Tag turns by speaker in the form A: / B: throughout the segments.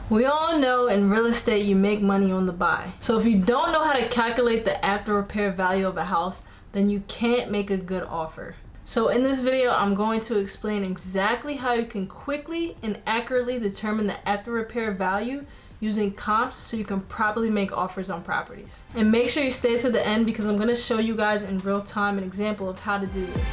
A: We all know in real estate you make money on the buy. So if you don't know how to calculate the after repair value of a house, then you can't make a good offer. So in this video, I'm going to explain exactly how you can quickly and accurately determine the after repair value using comps so you can properly make offers on properties. And make sure you stay to the end because I'm going to show you guys in real time an example of how to do this.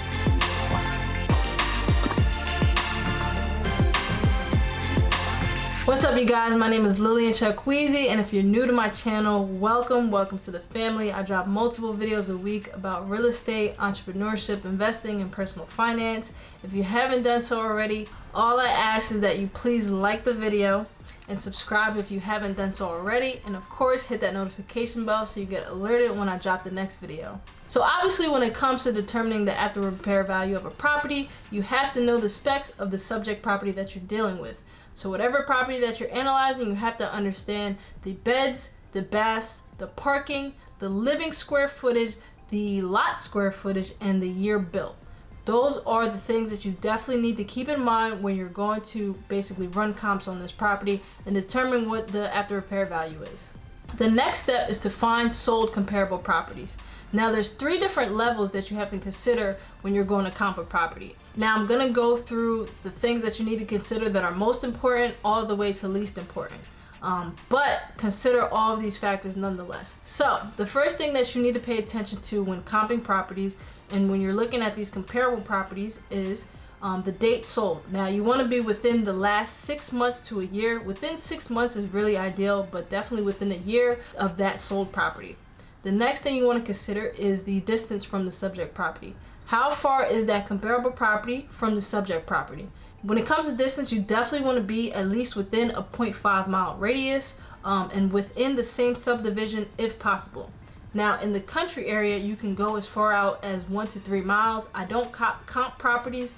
A: What's up, you guys? My name is Lillian Chukwueze, and if you're new to my channel, welcome to the family. I drop multiple videos a week about real estate, entrepreneurship, investing, and personal finance. If you haven't done so already, all I ask is that you please like the video and subscribe if you haven't done so already, and of course hit that notification bell so you get alerted when I drop the next video. So obviously when it comes to determining the after repair value of a property, you have to know the specs of the subject property that you're dealing with. So whatever property that you're analyzing, you have to understand the beds, the baths, the parking, the living square footage, the lot square footage, and the year built. Those are the things that you definitely need to keep in mind when you're going to basically run comps on this property and determine what the after repair value is. The next step is to find sold comparable properties. Now there's three different levels that you have to consider when you're going to comp a property. Now I'm gonna go through the things that you need to consider that are most important all the way to least important. But consider all of these factors nonetheless. So the first thing that you need to pay attention to when comping properties and when you're looking at these comparable properties is the date sold. Now you want to be within the last 6 months to a year. Within 6 months is really ideal, but definitely within a year of that sold property. The next thing you want to consider is the distance from the subject property. How far is that comparable property from the subject property? When it comes to distance, you definitely want to be at least within a 0.5 mile radius and within the same subdivision if possible. Now in the country area, you can go as far out as 1 to 3 miles. I don't comp properties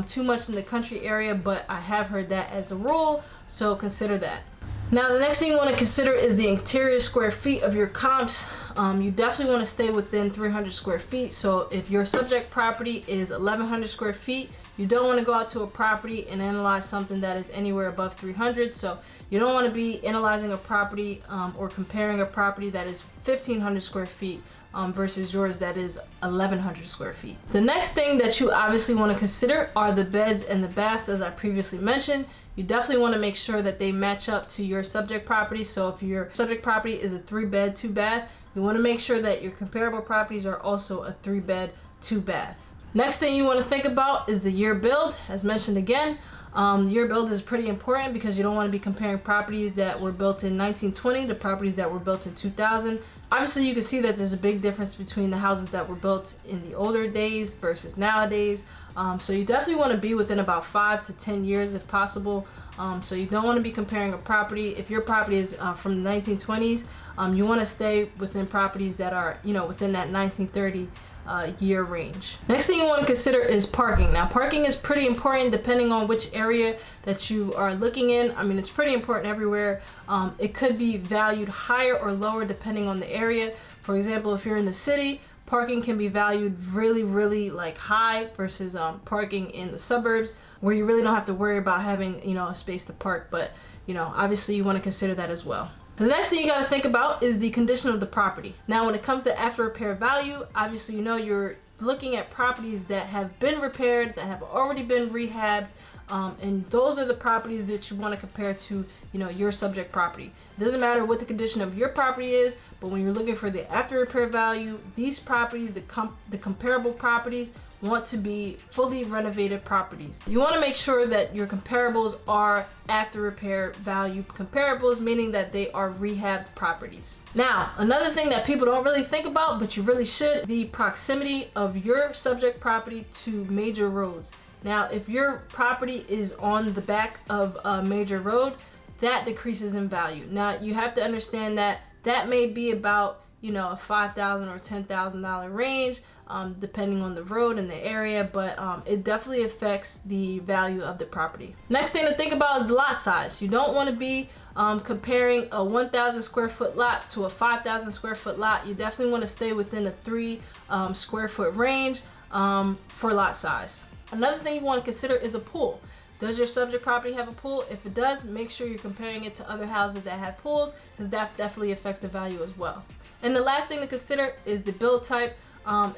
A: too much in the country area, but I have heard that as a rule, so consider that. Now the next thing you want to consider is the interior square feet of your comps. You definitely want to stay within 300 square feet. So if your subject property is 1100 square feet, you don't want to go out to a property and analyze something that is anywhere above 300. So you don't want to be analyzing a property or comparing a property that is 1500 square feet versus yours that is 1100 square feet. The next thing that you obviously want to consider are the beds and the baths, as I previously mentioned. You definitely want to make sure that they match up to your subject property. So if your subject property is a 3-bed, 2-bath, you want to make sure that your comparable properties are also a 3-bed, 2-bath. Next thing you want to think about is the year build. As mentioned again, year build is pretty important because you don't want to be comparing properties that were built in 1920 to properties that were built in 2000. Obviously you can see that there's a big difference between the houses that were built in the older days versus nowadays. So you definitely want to be within about 5 to 10 years if possible. So you don't want to be comparing a property. If your property is from the 1920s, you want to stay within properties that are, within that 1930 year range. Next thing you want to consider is parking. Now parking is pretty important depending on which area that you are looking in. I mean, it's pretty important everywhere. It could be valued higher or lower depending on the area. For example, if you're in the city, parking can be valued really like high versus parking in the suburbs where you really don't have to worry about having a space to park, but obviously you want to consider that as well. The next thing you got to think about is the condition of the property. Now when it comes to after repair value, obviously you're looking at properties that have been repaired, that have already been rehabbed, and those are the properties that you want to compare to your subject property. It doesn't matter what the condition of your property is, but when you're looking for the after repair value, these properties, the comparable properties, want to be fully renovated properties. You want to make sure that your comparables are after repair value comparables, meaning that they are rehabbed properties. Now another thing that people don't really think about, but you really should, the proximity of your subject property to major roads. Now if your property is on the back of a major road, that decreases in value. Now you have to understand that that may be about a $5,000 or $10,000 range, depending on the road and the area, but it definitely affects the value of the property. Next thing to think about is the lot size. You don't want to be comparing a 1,000 square foot lot to a 5,000 square foot lot. You definitely want to stay within a 3 square foot range for lot size. Another thing you want to consider is a pool. Does your subject property have a pool? If it does, make sure you're comparing it to other houses that have pools, because that definitely affects the value as well. And the last thing to consider is the build type.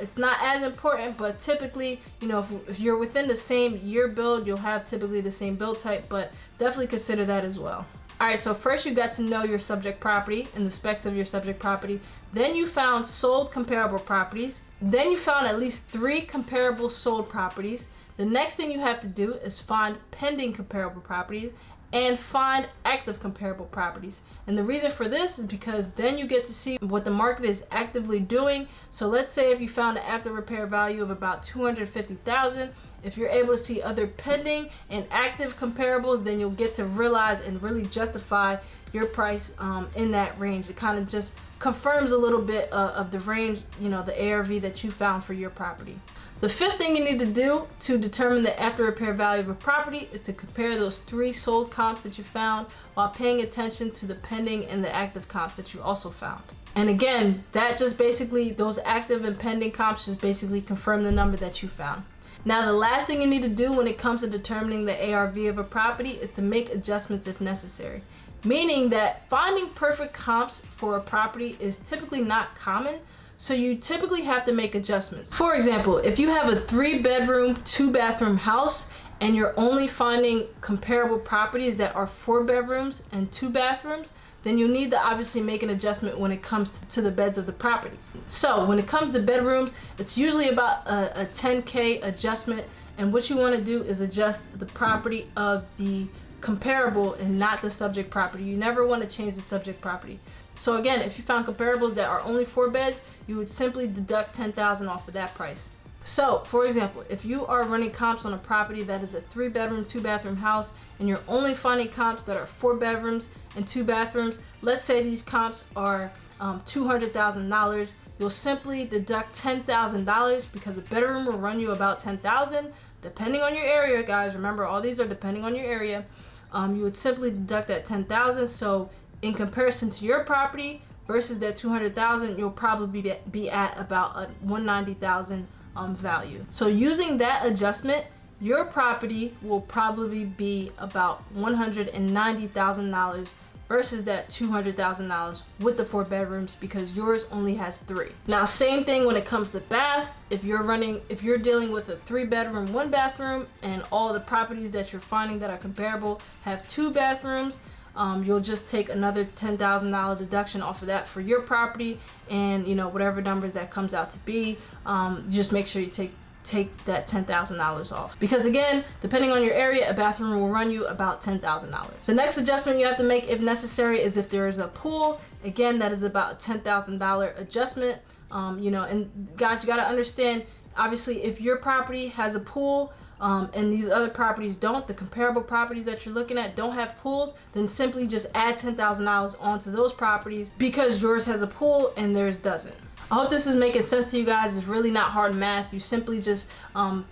A: It's not as important, but typically, if you're within the same year build, you'll have typically the same build type, but definitely consider that as well. All right, so first you got to know your subject property and the specs of your subject property. Then you found sold comparable properties. Then you found at least 3 comparable sold properties. The next thing you have to do is find pending comparable properties and find active comparable properties. And the reason for this is because then you get to see what the market is actively doing. So let's say if you found an after repair value of about $250,000, if you're able to see other pending and active comparables, then you'll get to realize and really justify your price in that range. It kind of just confirms a little bit of the range, the ARV that you found for your property. The 5th thing you need to do to determine the after repair value of a property is to compare those 3 sold comps that you found while paying attention to the pending and the active comps that you also found. And again, that just basically, those active and pending comps just basically confirm the number that you found. Now, the last thing you need to do when it comes to determining the ARV of a property is to make adjustments if necessary. Meaning that finding perfect comps for a property is typically not common, so you typically have to make adjustments. For example, if you have a 3-bedroom, 2-bathroom house and you're only finding comparable properties that are 4 bedrooms and 2 bathrooms, then you need to obviously make an adjustment when it comes to the beds of the property. So when it comes to bedrooms, it's usually about a $10K adjustment, and what you want to do is adjust the property of the comparable and not the subject property. You never want to change the subject property. So again, if you found comparables that are only 4 beds, you would simply deduct $10,000 off of that price. So for example, if you are running comps on a property that is a 3-bedroom, 2-bathroom house, and you're only finding comps that are 4 bedrooms and 2 bathrooms, let's say these comps are $200,000, you'll simply deduct $10,000 because a bedroom will run you about $10,000, depending on your area, guys. Remember, all these are depending on your area. You would simply deduct that $10,000. So in comparison to your property versus that $200,000, you'll probably be at about a $190,000 value. So using that adjustment, your property will probably be about $190,000 versus that $200,000 with the 4 bedrooms, because yours only has 3. Now, same thing when it comes to baths. If you're dealing with a 3-bedroom, 1 bathroom, and all the properties that you're finding that are comparable have 2 bathrooms, you'll just take another $10,000 deduction off of that for your property, and whatever numbers that comes out to be, just make sure you take that $10,000 off, because again, depending on your area, a bathroom will run you about $10,000. The next adjustment you have to make if necessary is if there is a pool. Again, that is about a $10,000 adjustment. And guys, you got to understand, obviously, if your property has a pool and these other properties don't, the comparable properties that you're looking at don't have pools, then simply just add $10,000 onto those properties because yours has a pool and theirs doesn't. I hope this is making sense to you guys. It's really not hard math. You simply just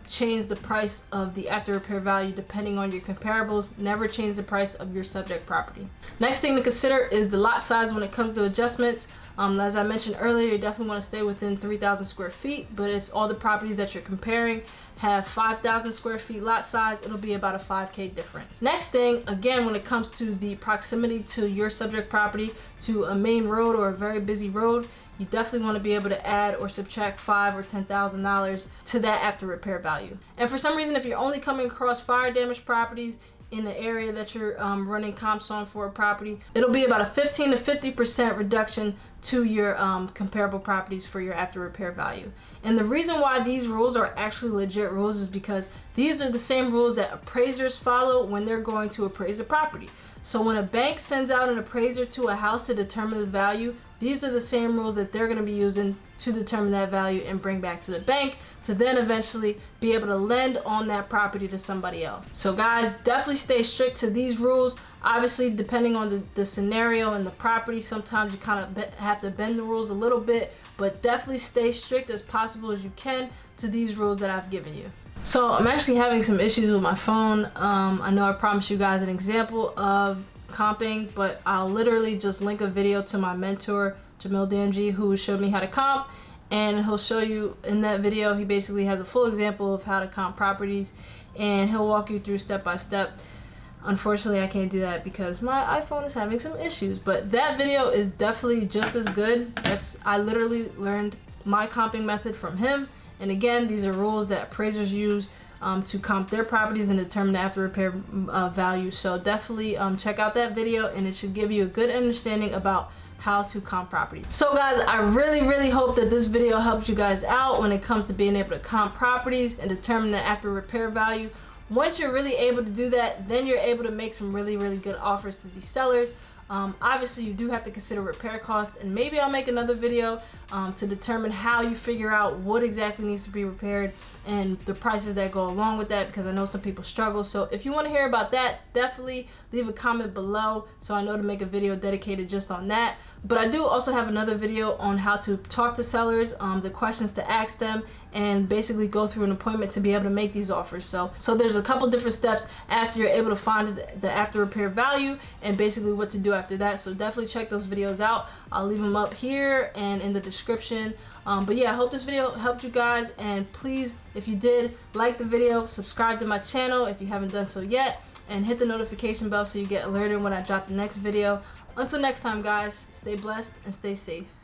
A: change the price of the after repair value depending on your comparables. Never change the price of your subject property. Next thing to consider is the lot size when it comes to adjustments. As I mentioned earlier, you definitely want to stay within 3,000 square feet, but if all the properties that you're comparing have 5,000 square feet lot size, it'll be about a 5K difference. Next thing, again, when it comes to the proximity to your subject property to a main road or a very busy road, you definitely want to be able to add or subtract $5,000 or $10,000 to that after repair value. And for some reason, if you're only coming across fire damaged properties in the area that you're running comps on for a property, it'll be about a 15 to 50% reduction to your comparable properties for your after repair value. And the reason why these rules are actually legit rules is because these are the same rules that appraisers follow when they're going to appraise a property. So when a bank sends out an appraiser to a house to determine the value, these are the same rules that they're going to be using to determine that value and bring back to the bank to then eventually be able to lend on that property to somebody else. So guys, definitely stay strict to these rules. Obviously, depending on the scenario and the property, sometimes you kind of have to bend the rules a little bit, but definitely stay strict as possible as you can to these rules that I've given you. So I'm actually having some issues with my phone. I know I promised you guys an example of comping, but I'll literally just link a video to my mentor, Jamil Damji, who showed me how to comp. and he'll show you in that video. He basically has a full example of how to comp properties, and he'll walk you through step by step. Unfortunately, I can't do that because my iPhone is having some issues, but that video is definitely just as good. I literally learned my comping method from him. And again, these are rules that appraisers use to comp their properties and determine the after repair value. So definitely check out that video, and it should give you a good understanding about how to comp properties. So guys, I really hope that this video helped you guys out when it comes to being able to comp properties and determine the after repair value. Once you're really able to do that, then you're able to make some really good offers to these sellers. Obviously, you do have to consider repair costs, and maybe I'll make another video to determine how you figure out what exactly needs to be repaired and the prices that go along with that, because I know some people struggle. So if you want to hear about that, definitely leave a comment below so I know to make a video dedicated just on that. But I do also have another video on how to talk to sellers, the questions to ask them, and basically go through an appointment to be able to make these offers. So there's a couple different steps after you're able to find the after repair value and basically what to do after that. So definitely check those videos out. I'll leave them up here and in the description. But yeah, I hope this video helped you guys, and please, if you did, like the video, subscribe to my channel if you haven't done so yet, and hit the notification bell so you get alerted when I drop the next video. Until next time guys, stay blessed and stay safe.